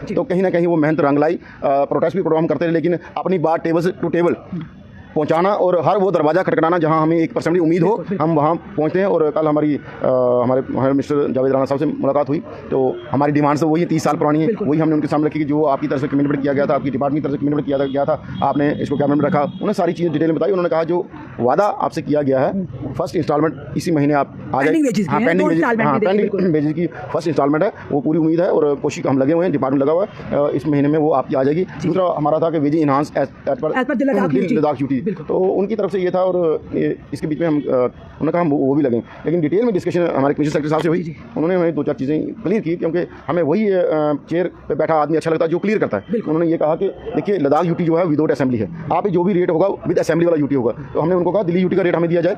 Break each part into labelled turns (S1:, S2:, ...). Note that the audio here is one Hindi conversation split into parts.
S1: तो कहीं ना कहीं वो मेहनत रंग लाई। प्रोटेस्ट भी प्रोग्राम करते रहे, लेकिन अपनी बात टेबल से टू टेबल पहुंचाना और हर वो दरवाज़ा खटखटाना जहां हमें 1% की उम्मीद हो, हम वहां पहुंचते हैं। और कल हमारे मिस्टर जावेद राणा साहब से मुलाकात हुई, तो हमारी डिमांड्स तो वही 30 साल पुरानी है, वही हमने उनके सामने रखी कि जो आपकी तरफ से कमिटमेंट किया गया था, आपकी डिपार्टमेंट की तरफ से कमिटमेंट किया गया था, आपने इसको कैबिनेट में रखा। उन्होंने सारी चीज़ें डिटेल में बताई। उन्होंने कहा जो वादा आपसे किया गया है फर्स्ट इंस्टॉलमेंट इसी महीने आप आ जाए। पेंडिंग वेजेस की फर्स्ट इंस्टॉलमेंट है, वो पूरी उम्मीद है और कोशिश हम लगे हुए हैं, डिपार्टमेंट लगा हुआ है, इस महीने में वो आपकी आ जाएगी। दूसरा हमारा था कि wages enhance as per Ladakh duty, तो उनकी तरफ से ये था। और इसके बीच में उन्होंने कहा हम वो भी लगें, लेकिन डिटेल में डिस्कशन हमारे कमिश्नर सेक्रेटरी साहब से हुई। उन्होंने हमें 2-4 चीज़ें क्लियर की, क्योंकि हमें वही चेयर पे बैठा आदमी अच्छा लगता है जो क्लियर करता है। उन्होंने ये कहा कि देखिए लद्दाख यूटी जो है विदाउट असेंबली है, आप जो भी रेट होगा विद असेंबली वाला यूटी होगा। तो हमने उनको कहा दिल्ली यूटी का रेट हमें दिया जाए,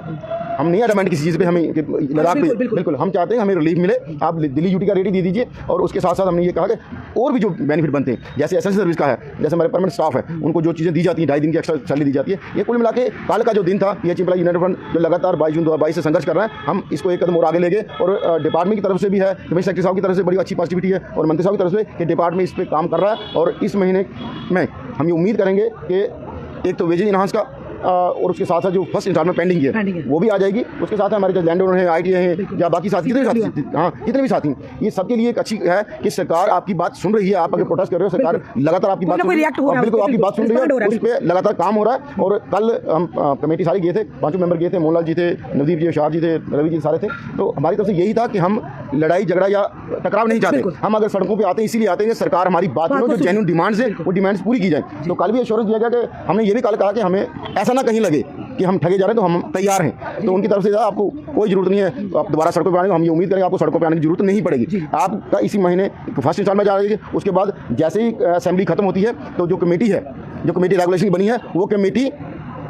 S1: हम नहीं डिमांड किसी चीज़ पे, हमें लद्दाख पे बिल्कुल हम चाहते हैं हमें रिलीफ मिले, आप दिल्ली यूटी का रेट ही दे दीजिए। और उसके साथ साथ हमने ये कहा कि और भी जो बेनिफिट बनते हैं, जैसे एसएससी सर्विस का है, जैसे हमारे परमानेंट स्टाफ है, उनको जो चीज़ें दी जाती हैं, 2.5 दिन की एक्स्ट्रा सैलरी दी जाती है, ये कुल मिला के कल का जो दिन था ये चिंपला यूनाइटेड फ्रंट जो लगातार 22 जून 2022 से संघर्ष कर रहे हैं, हम इसको एक कदम और आगे ले गए। और डिपार्टमेंट की तरफ से भी है, कमिश्नर सेक्रेटरी साहब की तरफ से बड़ी अच्छी पॉजिटिविटी है, और मंत्री साहब की तरफ से कि डिपार्टमेंट इस पर काम कर रहा है। और इस महीने में हम ये उम्मीद करेंगे कि एक तो वेजेज इनहांस का और उसके साथ साथ जो फर्स्ट इंस्टॉलमेंट पेंडिंग है वो भी आ जाएगी। उसके साथ हमारे जो लैंड ओनर हैं, ITA हैं, या बाकी साथी जितने भी साथी, ये सबके लिए एक अच्छी है कि सरकार आपकी बात सुन रही है। आप अगर प्रोटेस्ट कर रहे हो, सरकार लगातार आपकी बात सुन रही है, बिल्कुल आपकी बात सुन रही है, उस पर लगातार काम हो रहा है। और कल हम कमेटी सारी गए थे, 5 मेंबर गए थे, मोहनलाल जी थे, नवदीप जी, शाह जी थे, रवि जी सारे थे। तो हमारी तरफ से यही था कि हम लड़ाई झगड़ा या टकराव नहीं चाहते। हम अगर सड़कों पर आते हैं इसीलिए आते हैं कि सरकार हमारी बात सुनो, जो जेन्युइन डिमांड्स है वो डिमांड्स पूरी की जाए। तो कल भी एश्योरेंस दिया गया कि हमने ये भी कल कहा कि हमें ऐसा ना कहीं लगे कि हम ठगे जा रहे हैं, तो हम तैयार हैं। तो उनकी तरफ से आपको कोई जरूरत नहीं है आप दोबारा सड़कों पर आने की, हम ये उम्मीद करेंगे आपको सड़कों पर आने की जरूरत नहीं पड़ेगी। आपका इसी महीने फर्स्ट इंस्टॉलमेंट जा रही है। उसके बाद जैसे ही असेंबली खत्म होती है, तो जो कमेटी है, जो कमेटी रेगुलेशन बनी है, वो कमेटी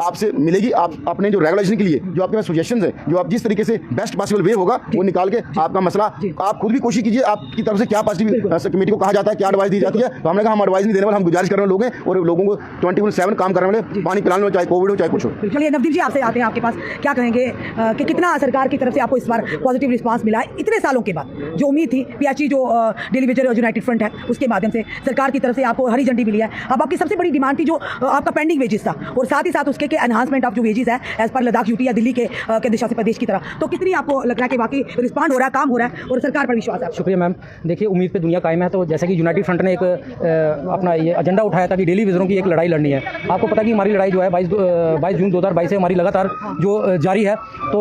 S1: आपसे मिलेगी। आप अपने जो रेगुलेशन के लिए जो आपके पास सजेशंस है, जो आप जिस तरीके से बेस्ट पॉसिबल वे होगा वो निकाल के आपका मसला आप खुद भी कोशिश कीजिए। आपकी तरफ से क्या पॉजिटिव कमेटी को कहा जाता है, क्या एडवाइस दी जाती है। तो हमने कहा हम एडवाइस नहीं देने वाले, हम गुजारिश कर रहे लोग हैं और लोगों को 24/7 काम करने वाले, पानी पिलाने वाले, चाहे कोविड हो चाहे कुछ हो।
S2: चलिए नवदीप जी, आपसे आते हैं, आपके पास क्या कहेंगे कि कितना सरकार की तरफ से आपको इस बार पॉजिटिव रिस्पांस मिला है इतने सालों के बाद? जो उम्मीद थी PHE जो डेली वेजर यूनाइटेड फ्रंट है उसके माध्यम से सरकार की तरफ से आपको हरी झंडी मिली है। अब आपकी सबसे बड़ी डिमांड थी जो आपका पेंडिंग वेजेस था, और साथ ही साथ उसके एनहांसमेंट ऑफ वेजेस है एज पर लद्दाख यूटी या दिल्ली के केंद्र शासित प्रदेश की तरह। तो कितनी आपको लग रहा है कि वाकई रिस्पॉन्ड हो रहा है, काम हो रहा है और सरकार पर विश्वास है?
S3: शुक्रिया मैम। देखिए उम्मीद पे दुनिया कायम है। तो जैसे कि यूनाइटेड फ्रंट ने एक अपना ये एजेंडा उठाया था कि डेली वेजरों की एक लड़ाई लड़नी है। आपको पता है कि हमारी लड़ाई जो है 22 जून 2022 से हमारी लगातार जो जारी है। तो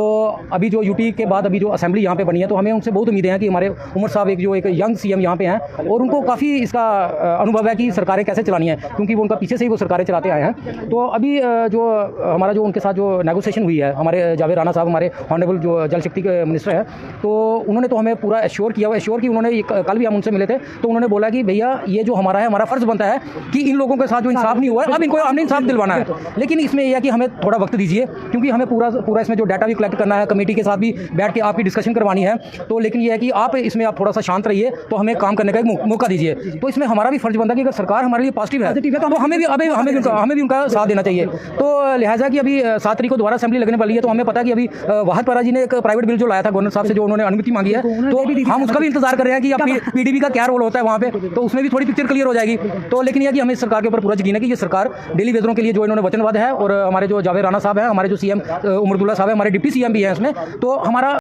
S3: अभी जो यूटी के बाद अभी जो असेंबली यहाँ पे बनी है, तो हमें उनसे बहुत उम्मीदें हैं कि हमारे उमर साहब एक यंग CM यहाँ पे हैं, और उनको काफ़ी इसका अनुभव है कि सरकारें कैसे चलानी है, क्योंकि वो उनका पीछे से ही वो सरकारें चलाते आए हैं। तो अभी जो हमारा जो उनके साथ जो नेगोशिएशन हुई है, हमारे जावेद राणा साहब हमारे ऑनरेबल जो जल शक्ति के मिनिस्टर हैं, तो उन्होंने तो हमें पूरा एश्योर किया। उन्होंने कल भी हम उनसे मिले थे, तो उन्होंने बोला कि भैया ये जो हमारा है, हमारा फर्ज बनता है कि इन लोगों के साथ जो इंसाफ नहीं हुआ है, अब इनको हमने इंसाफ दिलवाना है। लेकिन इसमें यह है कि हमें थोड़ा वक्त दीजिए, क्योंकि हमें पूरा इसमें जो डाटा भी कलेक्ट करना है, कमेटी के साथ भी बैठ के आपकी डिस्कशन करवानी है। तो लेकिन यह है कि आप इसमें आप थोड़ा सा शांत रहिए, तो हमें काम करने का एक मौका दीजिए। तो इसमें हमारा भी फर्ज बनता है कि अगर सरकार हमारे लिए पॉजिटिव है तो हमें भी उनका साथ देना चाहिए। तो लिहाजा कि अभी 7 तारीख को दोबारा असेंबली लगने वाली है, तो हमें पता है कि अभी वाहद परा जी ने एक प्राइवेट बिल जो लाया था गवर्नर साहब से, जो उन्होंने अनुमति मांगी है, तो हम उसका भी इंतजार कर रहे हैं कि अब PDB का क्या रोल होता है वहाँ पे, तो उसमें भी थोड़ी पिक्चर क्लियर हो जाएगी। तो लेकिन यह कि हमें सरकार के ऊपर पूरा यकीन है कि ये सरकार डेली वेजरों के लिए जो इन्होंने वचनबद्ध है, और हमारे जो जावेद राणा साहब हैं, हमारे जो CM उमर अब्दुल्ला साहब हैं, हमारे डिप्टी CM भी हैं इसमें, तो हमारा